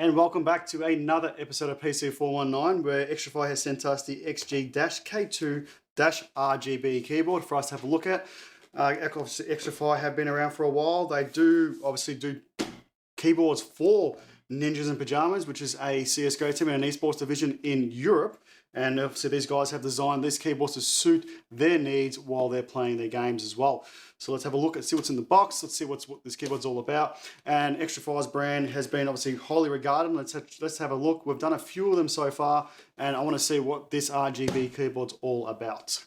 And welcome back to another episode of PC419 where Xtrfy has sent us the Xtrfy K2-RGB keyboard for us to have a look at. Xtrfy have been around for a while. They obviously do keyboards for Ninjas in Pajamas, which is a CSGO team and an esports division in Europe. And obviously these guys have designed these keyboards to suit their needs while they're playing their games as well. So let's have a look and see what's in the box. Let's see what this keyboard's all about. And Xtrfy's brand has been obviously highly regarded. Let's have a look. We've done a few of them so far, and I want to see what this RGB keyboard's all about.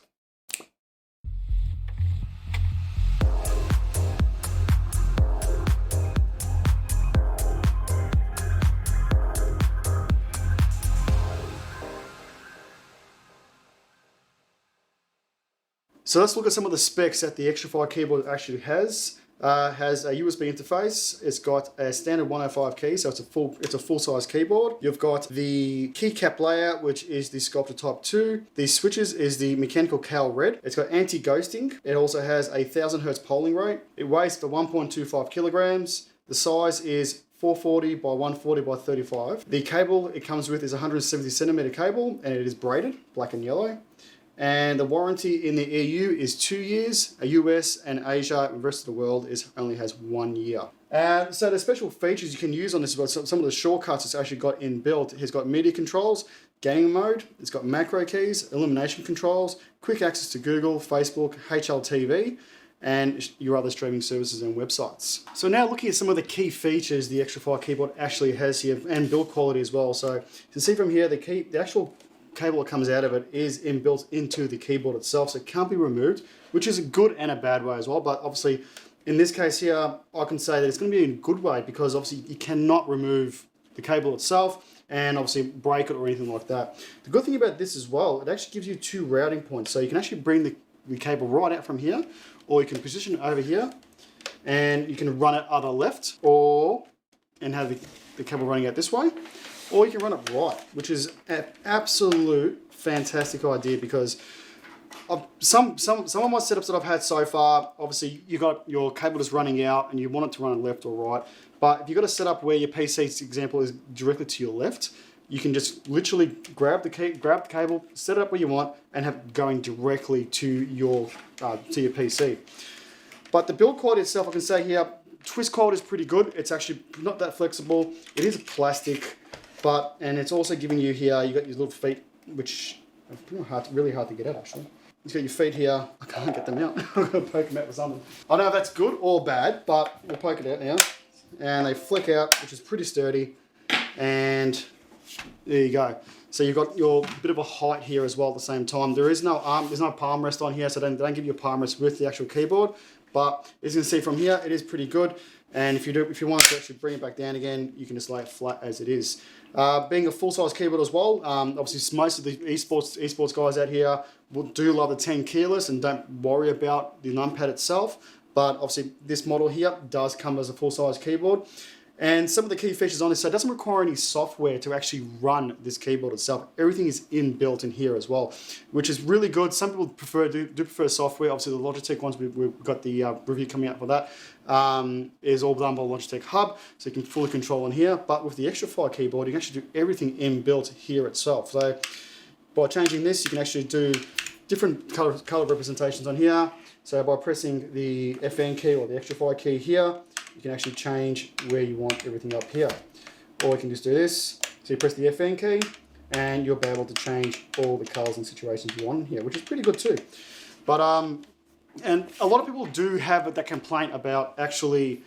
So let's look at some of the specs that the Xtrfy keyboard actually has. Has a USB interface. It's got a standard 105 key, so it's a full-size keyboard. You've got the keycap layout, which is the Sculptor Type 2. The switches is the mechanical Cal Red. It's got anti-ghosting. It also has a 1000 Hertz polling rate. It weighs to 1.25 kilograms. The size is 440 by 140 by 35. The cable it comes with is 170 centimeter cable, and it is braided, black and yellow. And the warranty in the EU is 2 years. US and Asia and the rest of the world only has 1 year. So the special features you can use on this, some of the shortcuts it's actually got inbuilt. It's got media controls, gaming mode, it's got macro keys, illumination controls, quick access to Google, Facebook, HLTV, and your other streaming services and websites. So now looking at some of the key features the Xtrfy keyboard actually has here, and build quality as well. So you can see from here the actual cable that comes out of it is inbuilt into the keyboard itself, so it can't be removed, which is a good and a bad way as well. But obviously in this case here, I can say that it's going to be in a good way, because obviously you cannot remove the cable itself and obviously break it or anything like that. The good thing about this as well, it actually gives you 2 routing points, so you can actually bring the cable right out from here, or you can position it over here and you can run it either left and have the cable running out this way, or you can run it right, which is an absolute fantastic idea, because of some of my setups that I've had so far, obviously you got your cable just running out and you want it to run left or right. But if you've got a setup where your PC's example is directly to your left, you can just literally grab the cable, set it up where you want, and have it going directly to your PC. But the build quality itself, I can say here, twist quality is pretty good. It's actually not that flexible. It is plastic. And it's also giving you here, you got your little feet, which are really hard to get out actually. You've got your feet here. I can't get them out. I'm going to poke them out with something. I don't know if that's good or bad, but we'll poke it out now. And they flick out, which is pretty sturdy. And there you go. So you've got your bit of a height here as well at the same time. There's no palm rest on here, so they don't give you a palm rest with the actual keyboard. But as you can see from here, it is pretty good. And if you want to actually bring it back down again, you can just lay it flat as it is. Being a full-size keyboard as well, obviously most of the esports guys out here do love the 10 keyless and don't worry about the numpad itself. But obviously this model here does come as a full-size keyboard. And some of the key features on this, so it doesn't require any software to actually run this keyboard itself. Everything is inbuilt in here as well, which is really good. Some people do prefer software. Obviously the Logitech ones, we've got the review coming out for that, is all done by Logitech Hub, so you can fully control in here. But with the Xtrfy keyboard, you can actually do everything inbuilt here itself. So by changing this, you can actually do different color representations on here. So by pressing the FN key or the Xtrfy key here, you can actually change where you want everything up here. Or you can just do this. So you press the FN key and you'll be able to change all the colors and situations you want here, which is pretty good too. But and a lot of people do have that complaint about actually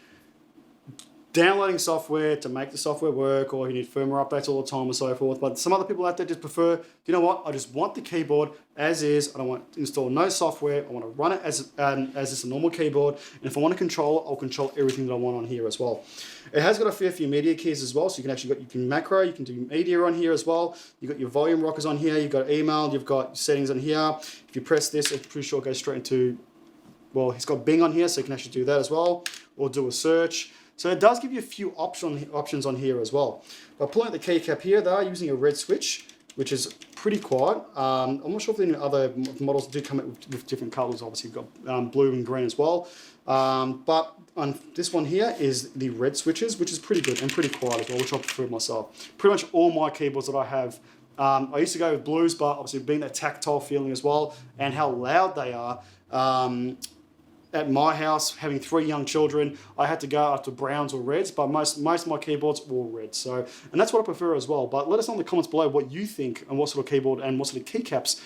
downloading software to make the software work, or you need firmware updates all the time and so forth. But some other people out there just prefer, you know what, I just want the keyboard as is. I don't want to install no software. I want to run it as just a normal keyboard. And if I want to control it, I'll control everything that I want on here as well. It has got a fair few media keys as well. So you can macro, you can do media on here as well. You've got your volume rockers on here. You've got email, you've got settings on here. If you press this, it's pretty sure it goes straight into, well, it's got Bing on here, so you can actually do that as well, or do a search. So it does give you a few options on here as well. By pulling out the keycap here, they are using a red switch, which is pretty quiet. I'm not sure if any other models do come out with different colors. Obviously, you've got blue and green as well. But on this one here is the red switches, which is pretty good and pretty quiet as well, which I prefer myself. Pretty much all my keyboards that I have, I used to go with blues, but obviously being that tactile feeling as well and how loud they are. At my house, having 3 young children, I had to go up to browns or reds, but most of my keyboards were reds. So, and that's what I prefer as well. But let us know in the comments below what you think and what sort of keyboard and what sort of keycaps,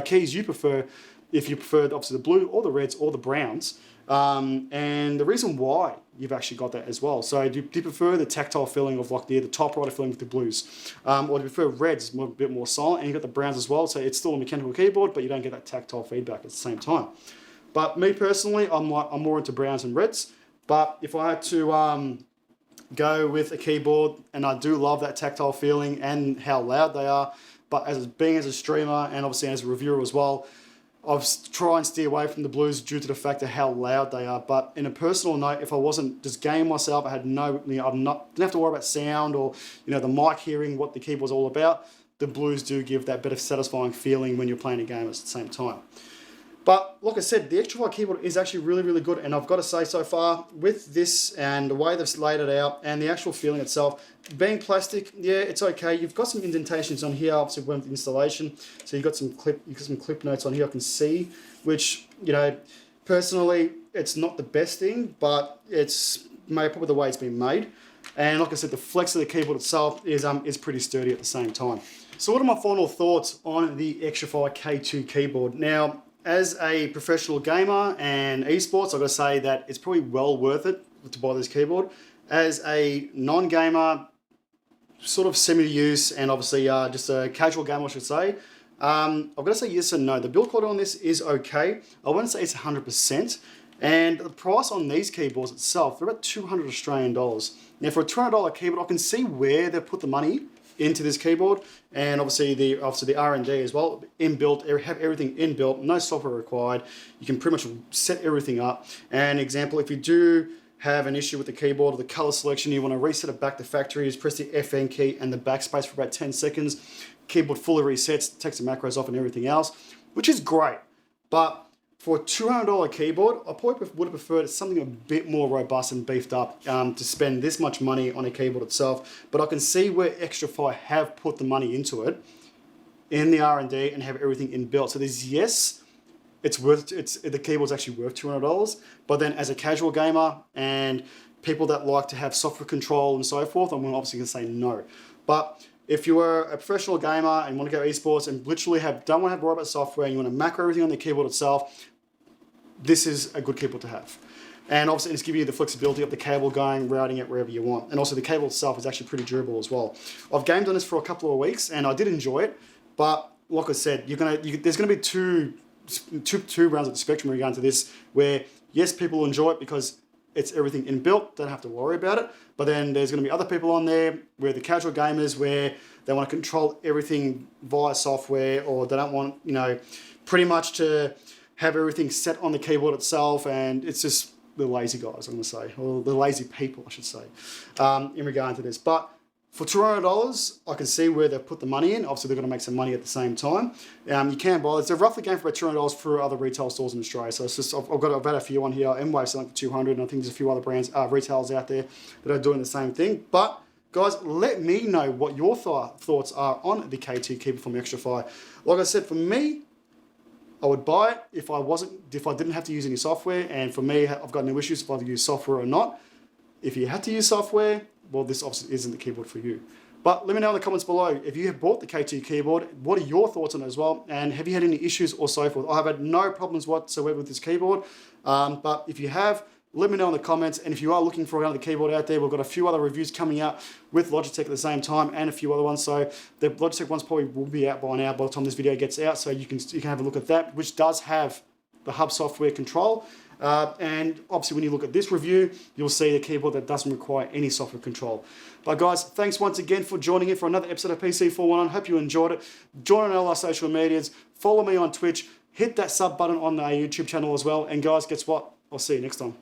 keys you prefer. If you prefer obviously the blue or the reds or the browns, and the reason why you've actually got that as well. So do you prefer the tactile feeling of like the typewriter feeling with the blues, or do you prefer reds, a bit more silent, and you got the browns as well. So it's still a mechanical keyboard, but you don't get that tactile feedback at the same time. But me personally, I'm more into browns and reds. But if I had to go with a keyboard, and I do love that tactile feeling and how loud they are, but being as a streamer and obviously as a reviewer as well, I've tried and steer away from the blues due to the fact of how loud they are. But in a personal note, if I wasn't just gaming myself, I had didn't have to worry about sound or the mic hearing what the keyboard's all about. The blues do give that better satisfying feeling when you're playing a game at the same time. But like I said, the Xtrfy keyboard is actually really, really good. And I've got to say so far, with this and the way they've laid it out and the actual feeling itself, being plastic, yeah, it's okay. You've got some indentations on here, obviously with the installation. So you've got some clip notes on here I can see, which, personally, it's not the best thing, but it's probably the way it's been made. And like I said, the flex of the keyboard itself is pretty sturdy at the same time. So what are my final thoughts on the Xtrfy K2 keyboard? Now, as a professional gamer and esports, I've got to say that it's probably well worth it to buy this keyboard. As a non-gamer, sort of semi-use, and obviously just a casual gamer, I should say, I've got to say yes and no. The build quality on this is okay. I wouldn't say it's 100%. And the price on these keyboards itself, they're about 200 Australian dollars. Now for a $200 keyboard, I can see where they've put the money into this keyboard, and obviously the R&D as well, inbuilt, have everything inbuilt, no software required. You can pretty much set everything up. And example, if you do have an issue with the keyboard or the color selection, you want to reset it back to factory, just press the FN key and the backspace for about 10 seconds. Keyboard fully resets, takes the macros off and everything else, which is great. But for a $200 keyboard, I probably would have preferred something a bit more robust and beefed up to spend this much money on a keyboard itself. But I can see where Xtrfy have put the money into it in the R&D and have everything inbuilt. So there's yes, the keyboard's actually worth $200. But then as a casual gamer and people that like to have software control and so forth, I'm obviously going to say no. But if you are a professional gamer and want to go esports and literally don't want to have robot software and you want to macro everything on the keyboard itself, this is a good keyboard to have. And obviously it's giving you the flexibility of the cable going, routing it wherever you want. And also the cable itself is actually pretty durable as well. I've gamed on this for a couple of weeks and I did enjoy it, but like I said, there's gonna be two rounds of the spectrum regarding to this, where yes, people will enjoy it because it's everything inbuilt, don't have to worry about it. But then there's going to be other people on there where the casual gamers, where they want to control everything via software, or they don't want, pretty much to have everything set on the keyboard itself. And it's just the lazy guys, I'm going to say, or the lazy people, I should say, in regard to this. But for $200, I can see where they've put the money in. Obviously, they're going to make some money at the same time. You can buy it. They're roughly going for about $200 through other retail stores in Australia. So it's just, I've had a few on here. M-Wave selling for $200, and I think there's a few other brands, retailers out there that are doing the same thing. But guys, let me know what your thoughts are on the K2 keyboard from Xtrfy. Like I said, for me, I would buy it if I didn't have to use any software. And for me, I've got no issues if I use software or not. If you had to use software, well, this obviously isn't the keyboard for you. But let me know in the comments below, if you have bought the K2 keyboard, what are your thoughts on it as well? And have you had any issues or so forth? I have had no problems whatsoever with this keyboard. But if you have, let me know in the comments. And if you are looking for another keyboard out there, we've got a few other reviews coming out with Logitech at the same time, and a few other ones. So the Logitech ones probably will be out by now by the time this video gets out. So you can have a look at that, which does have the hub software control. And obviously when you look at this review, you'll see a keyboard that doesn't require any software control. But guys, thanks once again for joining in for another episode of PC419. Hope you enjoyed it. Join on all our social medias. Follow me on Twitch. Hit that sub button on our YouTube channel as well. And guys, guess what? I'll see you next time.